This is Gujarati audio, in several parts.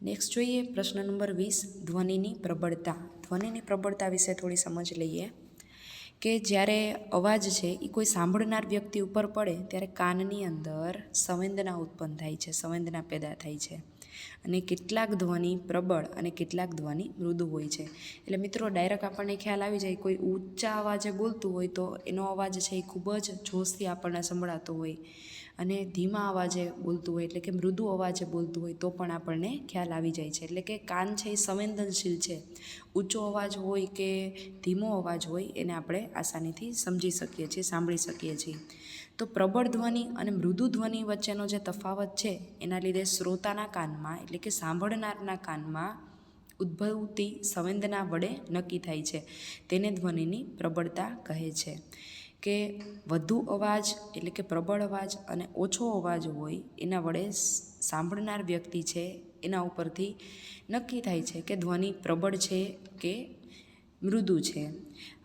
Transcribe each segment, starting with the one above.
નેક્સ્ટ જોઈએ પ્રશ્ન નંબર 20, ધ્વનિની પ્રબળતા. ધ્વનિની પ્રબળતા વિશે થોડી સમજ લઈએ કે જ્યારે અવાજ છે એ કોઈ સાંભળનાર વ્યક્તિ ઉપર પડે ત્યારે કાનની અંદર સંવેદના ઉત્પન્ન થાય છે, સંવેદના પેદા થાય છે. અને કેટલાક ધ્વનિ પ્રબળ અને કેટલાક ધ્વનિ મૃદુ હોય છે. એટલે મિત્રો ડાયરેક્ટ આપણને ખ્યાલ આવી જાય, કોઈ ઊંચા અવાજે બોલતું હોય તો એનો અવાજ છે એ ખૂબ જ જોશથી આપણને સંભળાતો હોય, અને ધીમા અવાજે બોલતું હોય એટલે કે મૃદુ અવાજે બોલતું હોય તો પણ આપણને ખ્યાલ આવી જાય છે. એટલે કે કાન છે એ સંવેદનશીલ છે. ઊંચો અવાજ હોય કે ધીમો અવાજ હોય એને આપણે આસાનીથી સમજી શકીએ છીએ, સાંભળી શકીએ છીએ. તો પ્રબળ ધ્વનિ અને મૃદુ ધ્વનિ વચ્ચેનો જે તફાવત છે એના લીધે શ્રોતાના કાનમાં એટલે કે સાંભળનારના કાનમાં ઉદ્ભવતી સંવેદના વડે નક્કી થાય છે. તેને ધ્વનિની પ્રબળતા કહે છે. કે વધુ અવાજ એટલે કે પ્રબળ અવાજ અને ઓછો અવાજ હોય એના વડે સાંભળનાર વ્યક્તિ છે એના ઉપરથી નક્કી થાય છે કે ધ્વનિ પ્રબળ છે કે મૃદુ છે.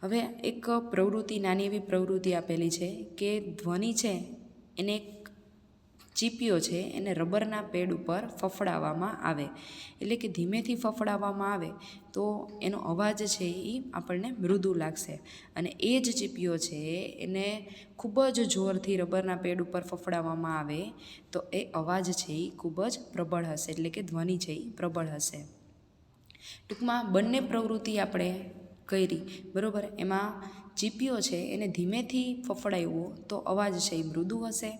હવે એક પ્રવૃત્તિ, નાની એવી પ્રવૃત્તિ આપેલી છે કે ધ્વનિ છે એને એક ચીપિયો છે એને રબરના પેડ ઉપર ફફડાવવામાં આવે, એટલે કે ધીમેથી ફફડાવવામાં આવે તો એનો અવાજ છે એ આપણને મૃદુ લાગશે. અને એ જ ચીપિયો છે એને ખૂબ જ જોરથી રબરના પેડ ઉપર ફફડાવવામાં આવે તો એ અવાજ છે એ ખૂબ જ પ્રબળ હશે, એટલે કે ધ્વનિ છે એ પ્રબળ હશે. ટૂંકમાં બંને પ્રવૃત્તિ આપણે કરી બરાબર. એમાં ચીપિયો છે એને ધીમેથી ફફડાવ્યો તો અવાજ છે એ મૃદુ હશે,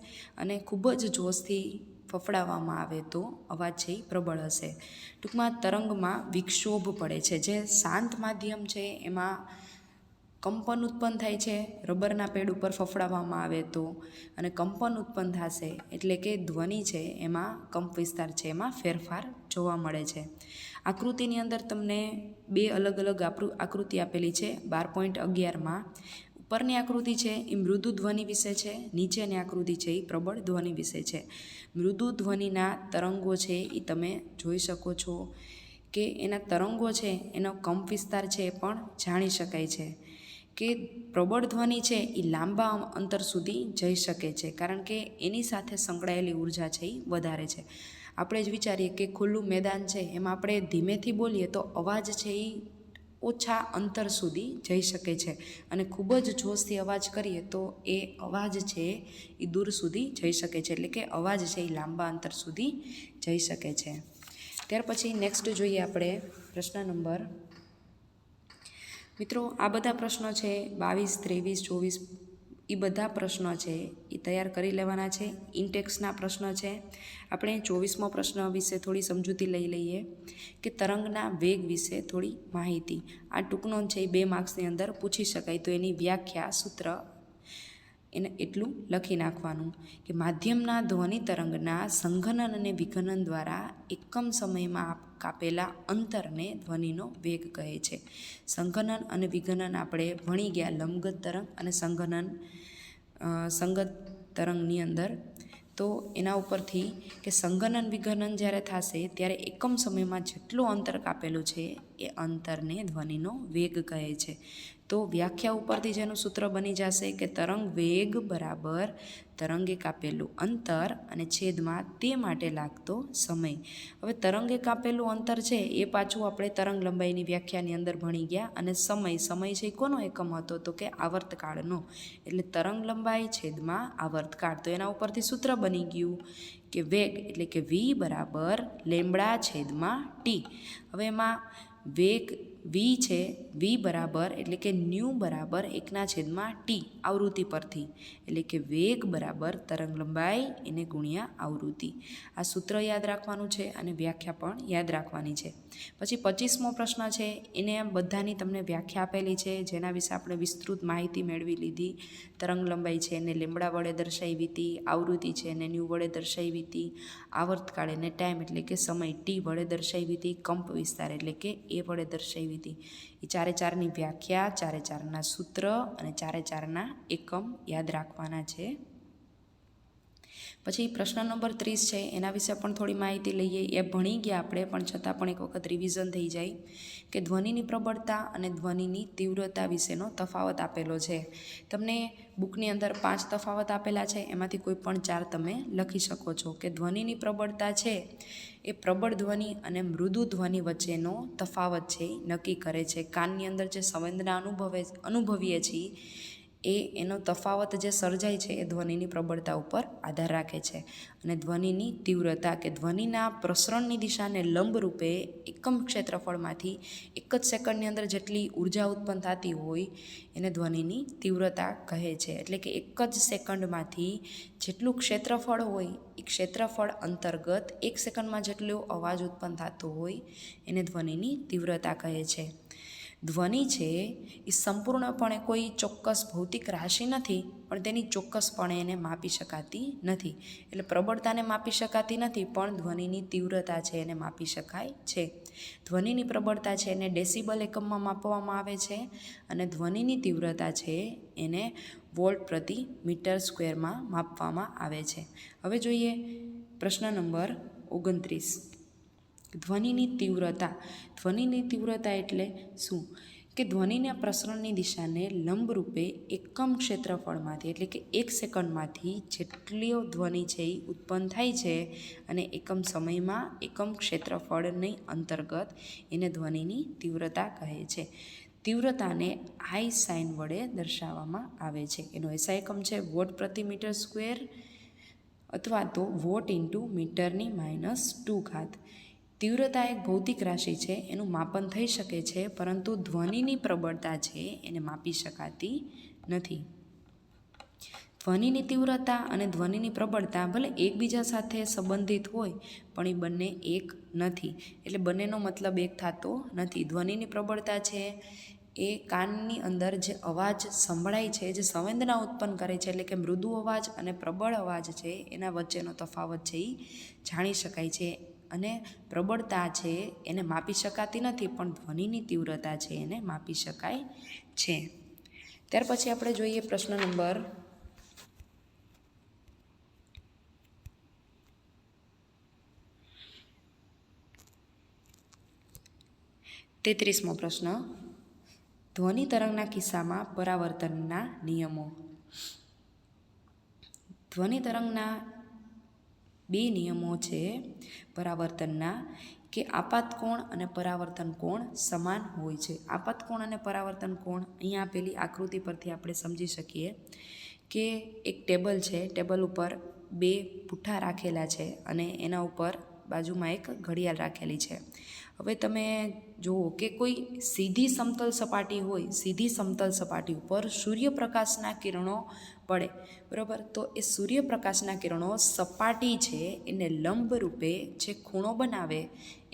અને ખૂબ જ જોશથી ફફડાવવામાં આવે તો અવાજ છે એ પ્રબળ હશે. ટૂંકમાં તરંગમાં વિક્ષોભ પડે છે. જે શાંત માધ્યમ છે એમાં કંપન ઉત્પન્ન થાય છે રબરના પેડ ઉપર ફફડાવવામાં આવે તો, અને કંપન ઉત્પન્ન થશે એટલે કે ધ્વનિ છે એમાં કંપ વિસ્તાર છે એમાં ફેરફાર જોવા મળે છે. આકૃતિની અંદર તમને બે અલગ અલગ આકૃતિ આપેલી છે 12.11માં. ઉપરની આકૃતિ છે એ મૃદુ ધ્વનિ વિશે છે, નીચેની આકૃતિ છે એ પ્રબળ ધ્વનિ વિશે છે. મૃદુ ધ્વનિના તરંગો છે એ તમે જોઈ શકો છો કે એના તરંગો છે એનો કંપ વિસ્તાર છે એ પણ જાણી શકાય છે. કે પ્રબળ ધ્વનિ છે એ લાંબા અંતર સુધી જઈ શકે છે, કારણ કે એની સાથે સંકળાયેલી ઉર્જા છે એ વધારે છે. આપણે જ વિચારીએ કે ખુલ્લું મેદાન છે એમાં આપણે ધીમેથી બોલીએ તો અવાજ છે એ ઓછા અંતર સુધી જઈ શકે છે, અને ખૂબ જ જોશથી અવાજ કરીએ તો એ અવાજ છે એ દૂર સુધી જઈ શકે છે, એટલે કે અવાજ છે એ લાંબા અંતર સુધી જઈ શકે છે. ત્યાર પછી નેક્સ્ટ જોઈએ આપણે પ્રશ્ન નંબર, મિત્રો આ બધા પ્રશ્નો છે 22, 23, 24 એ બધા પ્રશ્નો છે એ તૈયાર કરી લેવાના છે. ઇન્ટેક્સના પ્રશ્ન છે. આપણે 24મો પ્રશ્ન વિશે થોડી સમજૂતી લઈ લઈએ કે તરંગના વેગ વિશે થોડી માહિતી. આ ટૂંકનો છે એ 2 માર્ક્સની અંદર પૂછી શકાય, તો એની વ્યાખ્યા, સૂત્ર એને એટલું લખી નાખવાનું કે માધ્યમના ધ્વનિ તરંગના સંઘનન અને વિઘનન દ્વારા એકમ સમયમાં કાપેલા અંતરને ધ્વનિનો વેગ કહે છે. સંઘનન અને વિઘનન આપણે ભણી ગયા લંબગત તરંગ અને સંગત તરંગની અંદર. તો એના ઉપરથી કે સંઘનન વિઘનન જ્યારે થશે ત્યારે એકમ સમયમાં જેટલું અંતર કાપેલું છે એ અંતરને ધ્વનિનો વેગ કહે છે. તો વ્યાખ્યા ઉપરથી જેનું સૂત્ર બની જશે કે તરંગ વેગ બરાબર તરંગે કાપેલું અંતર અને છેદમાં તે માટે લાગતો સમય. હવે તરંગે કાપેલું અંતર છે એ પાછું આપણે તરંગ લંબાઈની વ્યાખ્યાની અંદર ભણી ગયા, અને સમય છે કોનો એકમ હતો તો કે આવર્તકાળનો, એટલે તરંગ લંબાઈ છેદમાં આવર્તકાળ. તો એના ઉપરથી સૂત્ર બની ગયું કે વેગ એટલે કે v બરાબર લેમ્બડા છેદમાં ટી. હવે એમાં વેગ v છે, v બરાબર એટલે કે ન્યૂ બરાબર 1/t આવૃત્તિ પરથી, એટલે કે વેગ બરાબર તરંગ લંબાઈ એને ગુણ્યા આવૃત્તિ. આ સૂત્ર યાદ રાખવાનું છે અને વ્યાખ્યા પણ યાદ રાખવાની છે. પછી 25મો પ્રશ્ન છે એને બધાની તમને વ્યાખ્યા આપેલી છે, જેના વિશે આપણે વિસ્તૃત માહિતી મેળવી લીધી. તરંગ લંબાઈ છે એને લેમ્બડા વડે દર્શાવી હતી, આવૃત્તિ છે એને ન્યૂ વડે દર્શાવી હતી, આવર્તકાળ એને ટાઈમ એટલે કે સમય ટી વડે દર્શાવી હતી, કંપ વિસ્તાર એટલે કે એ વડે દર્શાવી હતી. એ 4-4ની વ્યાખ્યા, 4-4ના સૂત્ર અને 4-4ના એકમ યાદ રાખવાના છે. પછી પ્રશ્ન નંબર 30 છે, એના વિશે પણ થોડી માહિતી લઈએ. એ ભણી ગયા આપણે, પણ છતાં પણ એક વખત રિવિઝન થઈ જાય કે ધ્વનિની પ્રબળતા અને ધ્વનિની તીવ્રતા વિશેનો તફાવત આપેલો છે. તમને બુકની અંદર 5 તફાવત આપેલા છે, એમાંથી કોઈ પણ 4 તમે લખી શકો છો. કે ધ્વનિની પ્રબળતા છે એ પ્રબળ ધ્વનિ અને મૃદુ ધ્વનિ વચ્ચેનો તફાવત છે નક્કી કરે છે. કાનની અંદર જે સંવેદના અનુભવીએ છીએ એનો તફાવત જે સર્જાય છે એ ધ્વનિની પ્રબળતા ઉપર આધાર રાખે છે. અને ધ્વનિની તીવ્રતા કે ધ્વનિના પ્રસરણની દિશાને લંબરૂપે એકમ ક્ષેત્રફળમાંથી એક જ સેકન્ડની અંદર જેટલી ઉર્જા ઉત્પન્ન થતી હોય એને ધ્વનિની તીવ્રતા કહે છે. એટલે કે એક જ સેકન્ડમાંથી જેટલું ક્ષેત્રફળ હોય એ ક્ષેત્રફળ અંતર્ગત એક સેકન્ડમાં જેટલો અવાજ ઉત્પન્ન થતો હોય એને ધ્વનિની તીવ્રતા કહે છે. ધ્વનિ છે એ સંપૂર્ણપણે કોઈ ચોક્કસ ભૌતિક રાશિ નથી, પણ તેની ચોક્કસપણે એને માપી શકાતી નથી. એટલે પ્રબળતાને માપી શકાતી નથી, પણ ધ્વનિની તીવ્રતા છે એને માપી શકાય છે. ધ્વનિની પ્રબળતા છે એને ડેસિબલ એકમમાં માપવામાં આવે છે, અને ધ્વનિની તીવ્રતા છે એને વોલ્ટ પ્રતિ મીટર સ્ક્વેરમાં માપવામાં આવે છે. હવે જોઈએ પ્રશ્ન નંબર 29. ધ્વનિની તીવ્રતા. ધ્વનિની તીવ્રતા એટલે શું? કે ધ્વનિના પ્રસરણની દિશાને લંબરૂપે એકમ ક્ષેત્રફળમાંથી એટલે કે એક સેકન્ડમાંથી જેટલી ધ્વનિ છે એ ઉત્પન્ન થાય છે અને એકમ સમયમાં એકમ ક્ષેત્રફળની અંતર્ગત એને ધ્વનિની તીવ્રતા કહે છે. તીવ્રતાને આઈ સાઇન વડે દર્શાવવામાં આવે છે. એનો એસઆઈ એકમ છે વોટ પ્રતિ મીટર સ્ક્વેર અથવા તો વોટ ઇન્ટુ મીટરની -2 તીવ્રતા એક ભૌતિક રાશિ છે, એનું માપન થઈ શકે છે, પરંતુ ધ્વનિની પ્રબળતા છે એને માપી શકાતી નથી. ધ્વનિની તીવ્રતા અને ધ્વનિની પ્રબળતા ભલે એકબીજા સાથે સંબંધિત હોય, પણ એ બંને એક નથી. એટલે બંનેનો મતલબ એક થતો નથી. ધ્વનિની પ્રબળતા છે એ કાનની અંદર જે અવાજ સંભળાય છે, જે સંવેદના ઉત્પન્ન કરે છે, એટલે કે મૃદુ અવાજ અને પ્રબળ અવાજ છે એના વચ્ચેનો તફાવત છે એ જાણી શકાય છે. અને પ્રબળતા છે એને માપી શકાતી નથી, પણ ધ્વનિની તીવ્રતા છે એને માપી શકાય છે. ત્યાર પછી આપણે જોઈએ પ્રશ્ન નંબર 33મો પ્રશ્ન. ધ્વનિ તરંગના કિસ્સામાં પરાવર્તનના નિયમો. ધ્વનિ તરંગના 2 નિયમો છે પરાવર્તનના, કે આપાત કોણ અને પરાવર્તન કોણ સમાન હોય છે. આપાત કોણ અને પરાવર્તન કોણ અહીંયા આપેલી આકૃતિ પરથી આપણે સમજી શકીએ કે એક ટેબલ છે, ટેબલ ઉપર 2 પુઠ્ઠા રાખેલા છે અને એના ઉપર બાજુમાં એક ઘડિયાળ રાખેલી છે. હવે તમે જુઓ કે કોઈ સીધી સમતલ સપાટી હોય, સીધી સમતલ સપાટી ઉપર સૂર્યપ્રકાશના કિરણો પડે, બરાબર, તો એ સૂર્યપ્રકાશના કિરણો સપાટી છે એને લંબરૂપે જે ખૂણો બનાવે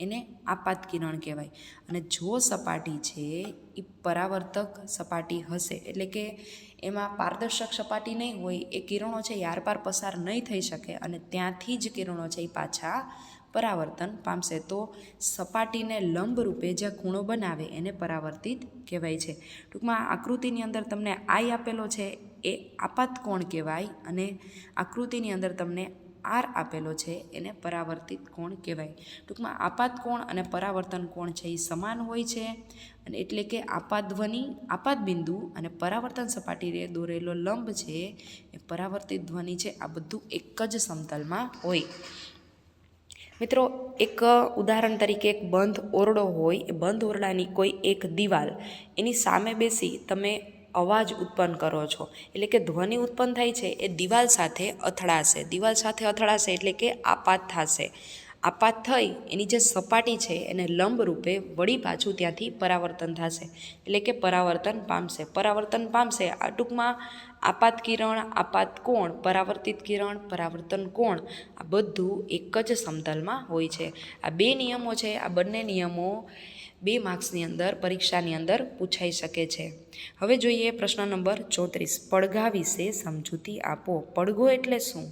એને આપાત કિરણ કહેવાય. અને જો સપાટી છે એ પરાવર્તક સપાટી હશે, એટલે કે એમાં પારદર્શક સપાટી નહીં હોય, એ કિરણો છે એ આરપાર પસાર નહીં થઈ શકે અને ત્યાંથી જ કિરણો છે એ પાછા પરાવર્તન પામશે. તો સપાટીને લંબરૂપે જે ખૂણો બનાવે એને પરાવર્તિત કહેવાય છે. ટૂંકમાં આકૃતિની અંદર તમને આઈ આપેલો છે એ આપાત કોણ કહેવાય, અને આકૃતિની અંદર તમને આર આપેલો છે એને પરાવર્તિત કોણ કહેવાય. ટૂંકમાં આપાત કોણ અને પરાવર્તન કોણ છે એ સમાન હોય છે, અને એટલે કે આપાત ધ્વનિ, આપાત બિંદુ અને પરાવર્તન સપાટીએ દોરેલો લંબ છે એ પરાવર્તિત ધ્વનિ છે, આ બધું એક જ સમતલમાં હોય. મિત્રો, એક ઉદાહરણ તરીકે એક બંધ ઓરડો હોય, એ બંધ ઓરડાની કોઈ એક દિવાલ, એની સામે બેસી તમે અવાજ ઉત્પન્ન કરો છો, એટલે કે ધ્વનિ ઉત્પન્ન થાય છે એ દિવાલ સાથે અથડાશે. દિવાલ સાથે અથડાશે એટલે કે આપાત થશે. આપાત થઈ એની જે સપાટી છે એને લંબરૂપે વળી પાછું ત્યાંથી પરાવર્તન થશે, એટલે કે પરાવર્તન પામશે. પરાવર્તન પામશે આ ટૂંકમાં આપાત કિરણ, આપાત કોણ, પરાવર્તિત કિરણ, પરાવર્તન કોણ, આ બધું એક જ સમતલમાં હોય છે. આ 2 નિયમો છે, આ બંને નિયમો 2 માર્ક્સની અંદર પરીક્ષાની અંદર પૂછાઈ શકે છે. હવે જોઈએ પ્રશ્ન નંબર 34. પડઘા વિશે સમજૂતી આપો. પડઘો એટલે શું?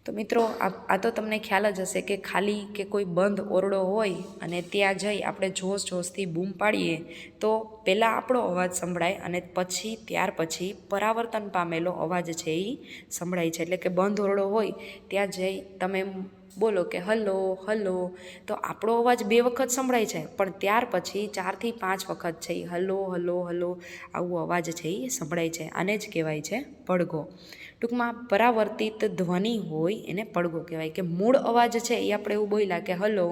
તો મિત્રો આ તો તમને ખ્યાલ જ હશે કે ખાલી કે કોઈ બંધ ઓરડો હોય અને ત્યાં જઈ આપણે જોશથી બૂમ પાડીએ તો પહેલાં આપણો અવાજ સંભળાય અને ત્યાર પછી પરાવર્તન પામેલો અવાજ છે એ સંભળાય છે. એટલે કે બંધ ઓરડો હોય ત્યાં જઈ તમે બોલો કે હલો હલો, તો આપણો અવાજ 2 વખત સંભળાય છે, પણ ત્યાર પછી 4 થી 5 વખત છે એ હલો હલો હલો આવો અવાજ છે એ સંભળાય છે. આને જ કહેવાય છે પડઘો. ટૂંકમાં પરાવર્તિત ધ્વનિ હોય એને પડઘો કહેવાય. કે મૂળ અવાજ છે એ આપણે એવું બોલ્યા કે હલો,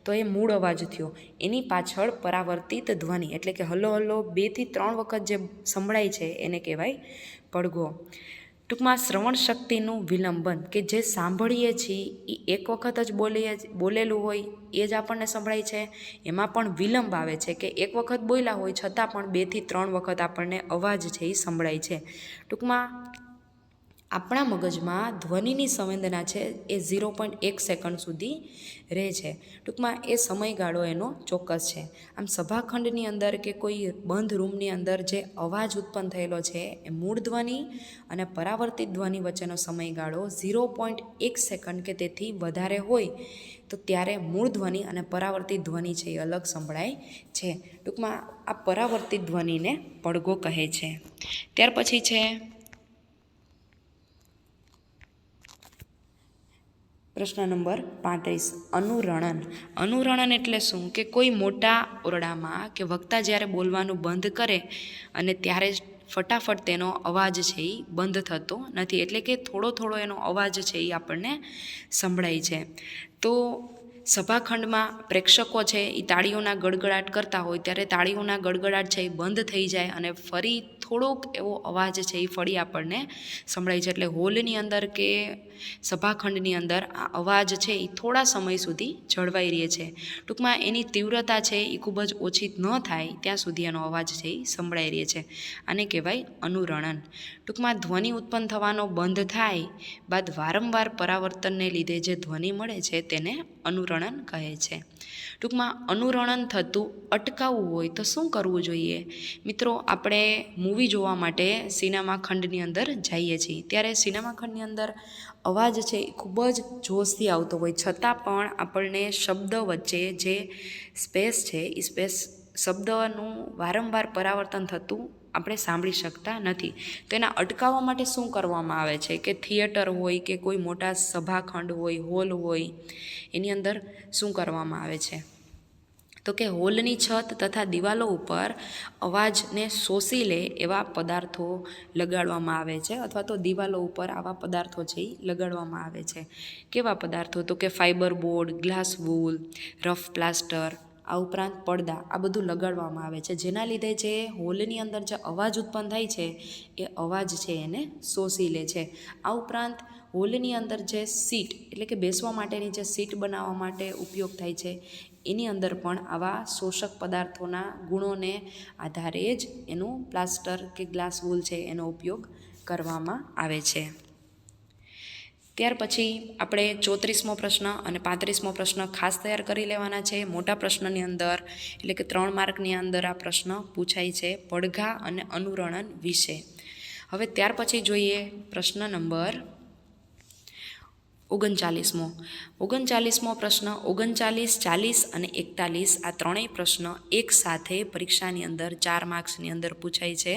તો એ મૂળ અવાજ થયો. એની પાછળ પરાવર્તિત ધ્વનિ એટલે કે હલો હલો 2 થી 3 વખત જે સંભળાય છે એને કહેવાય પડઘો. ટૂંકમાં શ્રવણ શક્તિનું વિલંબન, કે જે સાંભળીએ છીએ એ એક વખત જ બોલેલું હોય એ જ આપણને સંભળાય છે. એમાં પણ વિલંબ આવે છે કે એક વખત બોલ્યા હોય છતાં પણ 2 થી 3 વખત આપણને અવાજ છે એ સંભળાય છે. ટૂંકમાં આપણા મગજમાં ધ્વનિની સંવેદના છે એ 0.1 સેકન્ડ સુધી રહે છે. ટૂંકમાં એ સમયગાળો એનો ચોક્કસ છે. આમ સભાખંડની અંદર કે કોઈ બંધ રૂમની અંદર જે અવાજ ઉત્પન્ન થયેલો છે એ મૂળ ધ્વનિ અને પરાવર્તિત ધ્વનિ વચ્ચેનો સમયગાળો 0.1 સેકન્ડ કે તેથી વધારે હોય તો ત્યારે મૂળ ધ્વનિ અને પરાવર્તિત ધ્વનિ છે એ અલગ સંભળાય છે. ટૂંકમાં આ પરાવર્તિત ધ્વનિને પડઘો કહે છે. ત્યાર પછી છે પ્રશ્ન નંબર 35, અનુરણન. અનુરણન એટલે શું? કે કોઈ મોટા ઓરડામાં કે વક્તા જ્યારે બોલવાનું બંધ કરે અને ત્યારે ફટાફટ તેનો અવાજ છે એ બંધ થતો નથી. એટલે કે થોડો એનો અવાજ છે એ આપણને સંભળાય છે. તો સભાખંડમાં પ્રેક્ષકો છે એ તાળીઓના ગડગડાટ કરતા હોય ત્યારે તાળીઓના ગડગડાટ છે એ બંધ થઈ જાય અને ફરી થોડોક એવો અવાજ છે એ ફરી આપણને સંભળાય છે. એટલે હોલની અંદર કે સભાખંડની અંદર આ અવાજ છે એ થોડા સમય સુધી જળવાઈ રહે છે. ટૂંકમાં એની તીવ્રતા છે એ ખૂબ જ ઓછી ન થાય ત્યાં સુધી એનો અવાજ છે એ સંભળાઈ રહે છે. આને કહેવાય અનુરણન. ટૂંકમાં ધ્વનિ ઉત્પન્ન થવાનો બંધ થાય બાદ વારંવાર પરાવર્તનને લીધે જે ધ્વનિ મળે છે તેને અનુરણન કહે છે. ટૂંકમાં અનુરણન થતું અટકાવવું હોય તો શું કરવું જોઈએ? મિત્રો, આપણે મૂવી જોવા માટે સિનેમા ખંડની અંદર જઈએ છીએ ત્યારે સિનેમા ખંડની અંદર અવાજ છે એ ખૂબ જ જોશથી આવતો હોય છતાં પણ આપણને શબ્દ વચ્ચે જે સ્પેસ છે એ શબ્દનું વારંવાર પરાવર્તન થતું આપણે સાંભળી શકતા નથી. તો એના અટકાવવા માટે શું કરવામાં આવે છે કે થિયેટર હોય કે કોઈ મોટા સભાખંડ હોય, હોલ હોય, એની અંદર શું કરવામાં આવે છે? તો કે હોલની છત તથા દિવાલો ઉપર અવાજને શોષી લે એવા પદાર્થો લગાડવામાં આવે છે, અથવા તો દિવાલો ઉપર આવા પદાર્થો છે એ લગાડવામાં આવે છે. કેવા પદાર્થો? તો કે fibre board, glass wool, rough plaster, આ ઉપરાંત પડદા, આ બધું લગાડવામાં આવે છે જેના લીધે જે હોલની અંદર જે અવાજ ઉત્પન્ન થાય છે એ અવાજ છે એને શોષી લે છે. આ ઉપરાંત હોલની અંદર જે સીટ એટલે કે બેસવા માટેની જે સીટ બનાવવા માટે ઉપયોગ થાય છે એની અંદર પણ આવા શોષક પદાર્થોના ગુણોને આધારે જ એનું પ્લાસ્ટર કે ગ્લાસ વૂલ છે એનો ઉપયોગ કરવામાં આવે છે. ત્યાર પછી આપણે 34મો પ્રશ્ન અને 35મો પ્રશ્ન ખાસ તૈયાર કરી લેવાના છે. મોટા પ્રશ્નની અંદર એટલે કે 3 માર્કની અંદર આ પ્રશ્ન પૂછાય છે પડઘા અને અનુરણન વિશે. હવે ત્યાર પછી જોઈએ પ્રશ્ન નંબર 39મો પ્રશ્ન. 39, 40 અને 41 આ ત્રણેય પ્રશ્ન એક સાથે પરીક્ષાની અંદર 4 માર્ક્સની અંદર પૂછાય છે.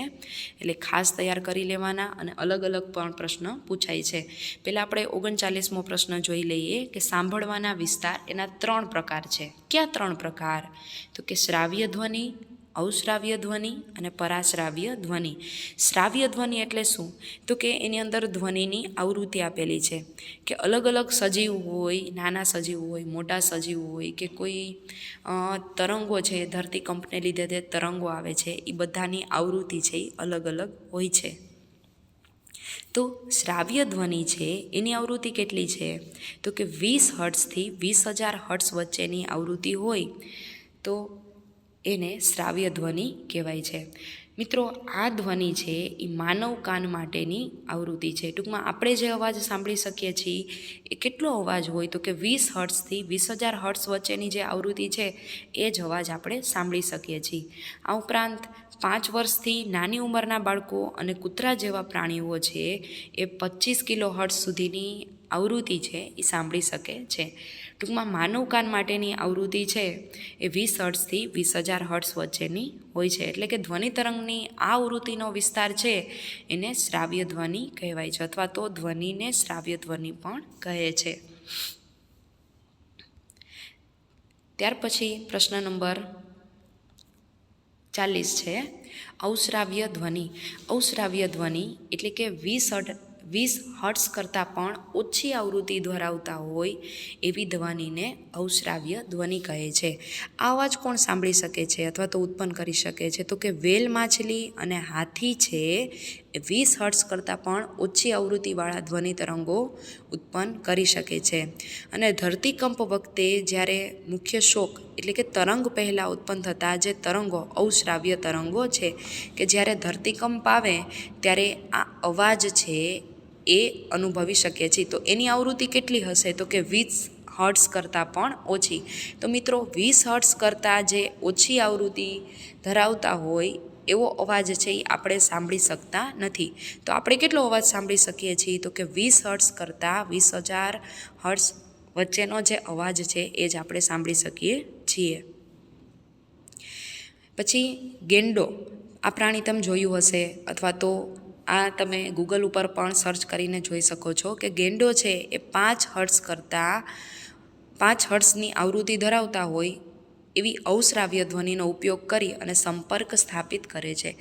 એટલે ખાસ તૈયાર કરી લેવાના અને અલગ પણ પ્રશ્ન પૂછાય છે. પહેલાં આપણે 39મો પ્રશ્ન જોઈ લઈએ કે સાંભળવાના વિસ્તાર એના 3 પ્રકાર છે. કયા 3 પ્રકાર? તો કે શ્રાવ્ય ધ્વનિ, અવશ્રાવ્ય ધ્વનિ અને પરાશ્રાવ્ય ધ્વનિ. શ્રાવ્ય ધ્વનિ એટલે શું? તો કે એની અંદર ધ્વનિની આવૃત્તિ આપેલી છે કે અલગ સજીવ હોય, નાના સજીવ હોય, મોટા સજીવ હોય કે કોઈ તરંગો છે, ધરતીકંપને લીધે જે તરંગો આવે છે એ બધાની આવૃત્તિ છે એ અલગ હોય છે. તો શ્રાવ્ય ધ્વનિ છે એની આવૃત્તિ કેટલી છે? તો કે 20 હર્ટ્ઝથી 20,000 હર્ટ્ઝ વચ્ચેની આવૃત્તિ હોય તો એને શ્રાવ્ય ધ્વનિ કહેવાય છે. મિત્રો, આ ધ્વનિ છે એ માનવ કાન માટેની આવૃત્તિ છે. ટૂંકમાં આપણે જે અવાજ સાંભળી શકીએ છીએ એ કેટલો અવાજ હોય? તો કે 20 હર્ટ્ઝથી 20,000 હર્ટ્ઝ વચ્ચેની જે આવૃત્તિ છે એ જ અવાજ આપણે સાંભળી શકીએ છીએ. આ ઉપરાંત 5 વર્ષથી નાની ઉંમરના બાળકો અને કૂતરા જેવા પ્રાણીઓ છે એ 25 કિલો હર્ટ્ઝ સુધીની આવૃત્તિ છે એ સાંભળી શકે છે. ટૂંકમાં માનવ કાન માટેની આવૃત્તિ છે એ 20 હર્ટ્ઝથી 20,000 હર્ટ્ઝ વચ્ચેની હોય છે. એટલે કે ધ્વનિ તરંગની આ આવૃત્તિનો વિસ્તાર છે એને શ્રાવ્ય ધ્વનિ કહેવાય છે, અથવા તો ધ્વનિને શ્રાવ્ય ધ્વનિ પણ કહે છે. ત્યાર પછી પ્રશ્ન નંબર 40 છે અશ્રાવ્ય ધ્વનિ. અશ્રાવ્ય ધ્વનિ એટલે કે 20 હર્ટ્ઝ કરતાં પણ ઓછી આવૃત્તિ ધરાવતા હોય એવી ધ્વનિને અશ્રાવ્ય ધ્વનિ કહે છે. આ અવાજ કોણ સાંભળી શકે છે અથવા તો ઉત્પન્ન કરી શકે છે? તો કે વેલ માછલી અને હાથી છે 20 હર્ટ્ઝ કરતાં પણ ઓછી આવૃત્તિવાળા ધ્વનિ તરંગો ઉત્પન્ન કરી શકે છે. અને ધરતીકંપ વખતે જ્યારે મુખ્ય શોક એટલે કે તરંગ પહેલાં ઉત્પન્ન થતા જે તરંગો અશ્રાવ્ય તરંગો છે કે જ્યારે ધરતીકંપ આવે ત્યારે આ અવાજ છે એ અનુભવી શકીએ છીએ. તો એની આવૃત્તિ કેટલી હશે? તો કે 20 હર્ટ્ઝ કરતાં પણ ઓછી. તો મિત્રો 20 હર્ટ્ઝ કરતાં જે ઓછી આવૃત્તિ ધરાવતા હોય એવો અવાજ છે એ આપણે સાંભળી શકતા નથી. તો આપણે કેટલો અવાજ સાંભળી શકીએ છીએ? તો કે 20 હર્ટ્ઝ કરતાં 20,000 હર્ટ્ઝ વચ્ચેનો જે અવાજ છે એ જ આપણે સાંભળી શકીએ છીએ. પછી ગેંડો. આ પ્રાણી તમે જોયું હશે અથવા તો આ તમે ગૂગલ ઉપર પણ સર્ચ કરીને જોઈ શકો છો કે ગેંડો છે એ 5 હર્ટ્ઝ કરતાં 5 હર્ટ્ઝની આવૃત્તિ ધરાવતા હોય એવી અશ્રાવ્ય ધ્વનિનો ઉપયોગ કરી અને સંપર્ક સ્થાપિત કરે છે.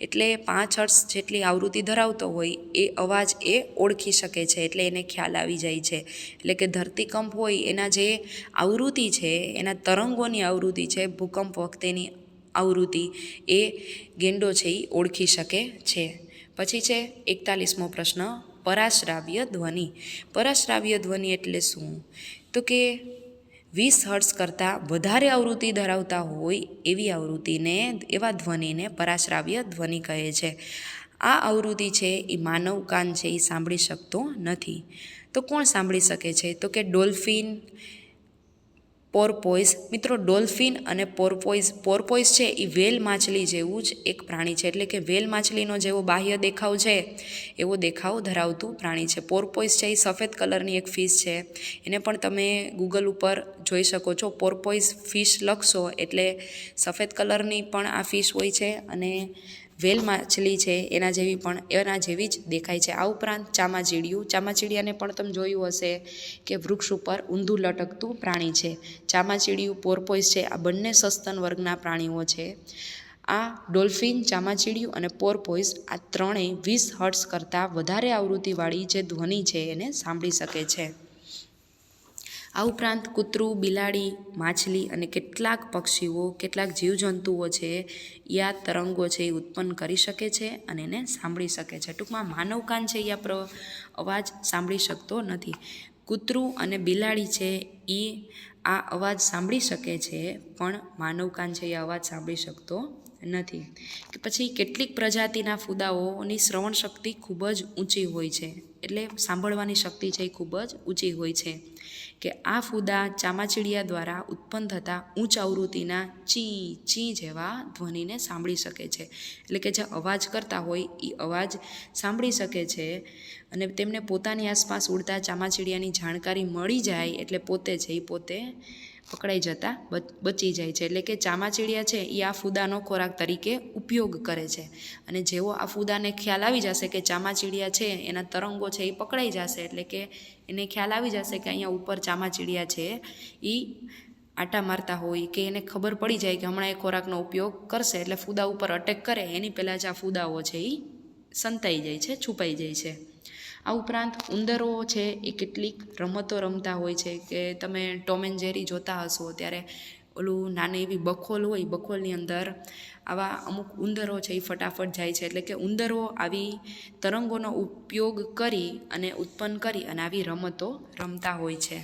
એટલે 5 હર્ટ્ઝ જેટલી આવૃત્તિ ધરાવતો હોય એ અવાજ એ ઓળખી શકે છે, એટલે એને ખ્યાલ આવી જાય છે. એટલે કે ધરતીકંપ હોય એના જે આવૃત્તિ છે એના તરંગોની આવૃત્તિ છે, ભૂકંપ વખતેની આવૃત્તિ એ ગેંડો છે એ ઓળખી શકે છે. પછી છે 41મો પ્રશ્ન પરાશ્રાવ્ય ધ્વનિ. પરાશ્રાવ્ય ધ્વનિ એટલે શું? તો કે 20 હર્ટ્ઝ કરતાં વધારે આવૃત્તિ ધરાવતા હોય એવા ધ્વનિને પરાશ્રાવ્ય ધ્વનિ કહે છે. આ આવૃત્તિ છે એ માનવ કાન છે એ સાંભળી શકતો નથી. તો કોણ સાંભળી શકે છે? તો કે ડોલ્ફિન, પોર્પોઇઝ. મિત્રો ડોલ્ફિન અને પોર્પોઇઝ છે એ વેલ માછલી જેવું જ એક પ્રાણી છે. એટલે કે વેલ માછલીનો જેવો બાહ્ય દેખાવ છે એવો દેખાવ ધરાવતું પ્રાણી છે. પોર્પોઇઝ છે એ સફેદ કલરની એક ફિશ છે. એને પણ તમે ગૂગલ ઉપર જોઈ શકો છો. પોર્પોઇઝ ફિશ લખશો એટલે સફેદ કલરની પણ આ ફિશ હોય છે અને વેલ માછલી છે એના જેવી જ દેખાય છે. આ ઉપરાંત ચામાચીડિયાને પણ તમે જોયું હશે કે વૃક્ષ ઉપર ઊંધું લટકતું પ્રાણી છે. ચામાચીડિયું, પોર્પોઇઝ છે આ બંને સસ્તન વર્ગના પ્રાણીઓ છે. આ ડોલ્ફિન, ચામાચીડિયું અને પોર્પોઇઝ આ ત્રણેય 20 હર્ટ્ઝ કરતાં વધારે આવૃત્તિવાળી જે ધ્વનિ છે એને સાંભળી શકે છે. આ ઉપરાંત કૂતરું, બિલાડી, માછલી અને કેટલાક પક્ષીઓ, કેટલાક જીવજંતુઓ છે એ આ તરંગો છે એ ઉત્પન્ન કરી શકે છે અને એને સાંભળી શકે છે. ટૂંકમાં માનવ કાન છે એ અવાજ સાંભળી શકતો નથી. કૂતરું અને બિલાડી છે એ આ અવાજ સાંભળી શકે છે પણ માનવ કાન છે એ અવાજ સાંભળી શકતો નથી. કે પછી કેટલીક પ્રજાતિના ફૂદાઓની શ્રવણ શક્તિ ખૂબ જ ઊંચી હોય છે, એટલે સાંભળવાની શક્તિ છે એ ખૂબ જ ઊંચી હોય છે. કે આ ફૂદા ચામાચીડિયા દ્વારા ઉત્પન્ન થતા ઉચ્ચ આવૃત્તિના ચી ચી જેવા ધ્વનિને સાંભળી શકે છે. એટલે કે જે અવાજ કરતા હોય એ અવાજ સાંભળી શકે છે અને તેમને પોતાની આસપાસ ઉડતા ચામાચીડિયાની જાણકારી મળી જાય એટલે પોતે પકડાઈ જતા બચી જાય છે. એટલે કે ચામાચીડિયા છે એ આ ફૂદાનો ખોરાક તરીકે ઉપયોગ કરે છે અને જેવો આ ફૂદાને ખ્યાલ આવી જશે કે ચામાચીડિયા છે એના તરંગો છે એ પકડાઈ જશે, એટલે કે એને ખ્યાલ આવી જશે કે અહીંયા ઉપર ચામાચીડિયા છે એ આટા મારતા હોય કે એને ખબર પડી જાય કે હમણાં એ ખોરાકનો ઉપયોગ કરશે એટલે ફૂદા ઉપર અટેક કરે એની પહેલાં જ આ ફૂદાઓ છે એ સંતાઈ જાય છે, છુપાઈ જાય છે. આ ઉપરાંત ઉંદરો છે એ કેટલીક રમતો રમતા હોય છે કે તમે ટોમ એન્ડ જેરી જોતા હશો ત્યારે ઓલું નાની એવી બખોલ હોય, બખોલની અંદર આવા અમુક ઉંદરો છે એ ફટાફટ જાય છે. એટલે કે ઉંદરો આવી તરંગોનો ઉપયોગ કરી અને ઉત્પન્ન કરી અને આવી રમતો રમતા હોય છે.